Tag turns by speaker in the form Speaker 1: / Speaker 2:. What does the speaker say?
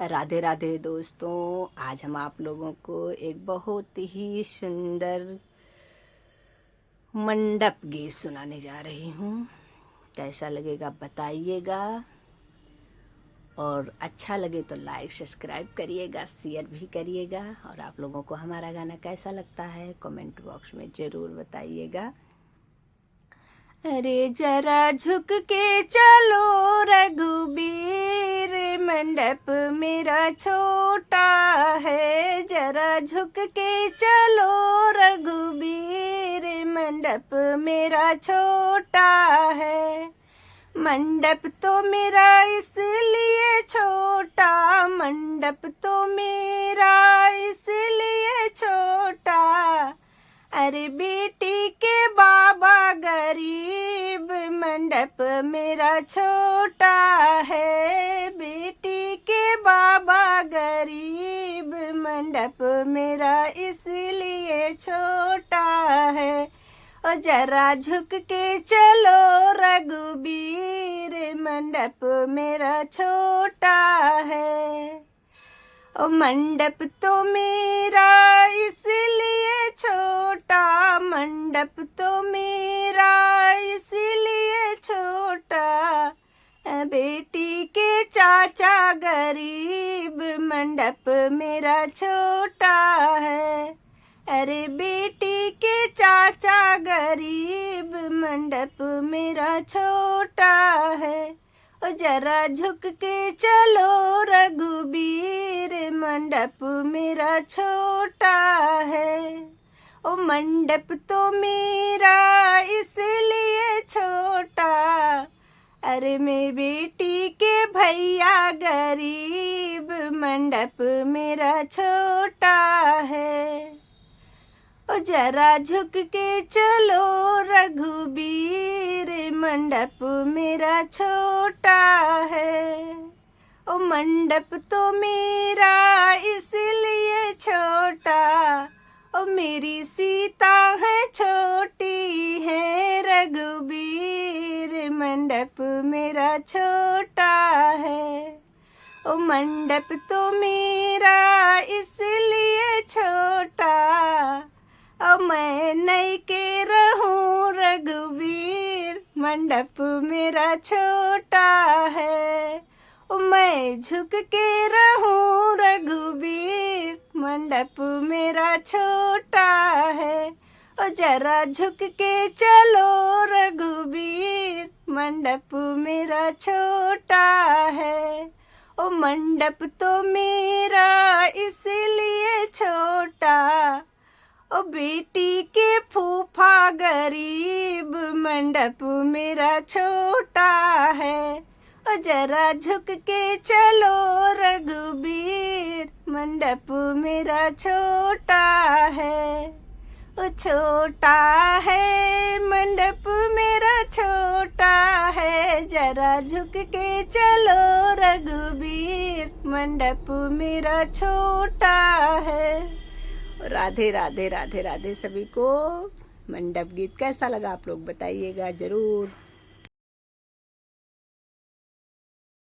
Speaker 1: राधे राधे दोस्तों, आज हम आप लोगों को एक बहुत ही सुंदर मंडप गीत सुनाने जा रही हूँ। कैसा लगेगा बताइएगा, और अच्छा लगे तो लाइक सब्सक्राइब करिएगा, शेयर भी करिएगा। और आप लोगों को हमारा गाना कैसा लगता है कमेंट बॉक्स में ज़रूर बताइएगा। अरे जरा झुक के चलो रघुबीर, मंडप मेरा छोटा है। जरा झुक के चलो रघुबीर, मंडप मेरा छोटा है। मंडप तो मेरा इसलिए छोटा, मंडप तो मेरा इसलिए छोटा। अरे बेटी के बाबा गरीब, मंडप मेरा छोटा है। बेटी के बाबा गरीब, मंडप मेरा इसलिए छोटा है। और जरा झुक के चलो रघुबीर, मंडप मेरा छोटा है। ओ मंडप तो मेरा इसलिए छोटा, मंडप तो मेरा इसलिए छोटा। बेटी के चाचा गरीब, मंडप मेरा छोटा है। अरे बेटी के चाचा गरीब, मंडप मेरा छोटा है। ओ जरा झुक के चलो रघुबीर, मंडप मेरा छोटा है। ओ मंडप तो मेरा इसलिए छोटा, अरे मेरी बेटी के भैया गरीब, मंडप मेरा छोटा है। ओ जरा झुक के चलो रघुबीर, मंडप मेरा छोटा है। ओ मंडप तो मेरा इसलिए छोटा, ओ मेरी सीता है छोटी है। रघुबीर, मंडप मेरा छोटा है। ओ मंडप तो मेरा इसलिए छोटा, ओ मैं नहीं के रहूं रघुबीर, मंडप मेरा छोटा है। ओ मैं झुक के रहूं रघुबीर, मंडप मेरा छोटा है। ओ जरा झुक के चलो रघुबीर, मंडप मेरा छोटा है। ओ मंडप तो मेरा इसलिए छोटा, ओ बेटी के फूफा गरीब, मंडप मेरा छोटा है। ओ जरा झुक के चलो रघुबीर, मंडप मेरा छोटा है। ओ छोटा है मंडप मेरा छोटा है। जरा झुक के चलो रघुबीर, मंडप मेरा छोटा है। राधे राधे राधे राधे सभी को। मंडप गीत कैसा लगा आप लोग बताइएगा ज़रूर।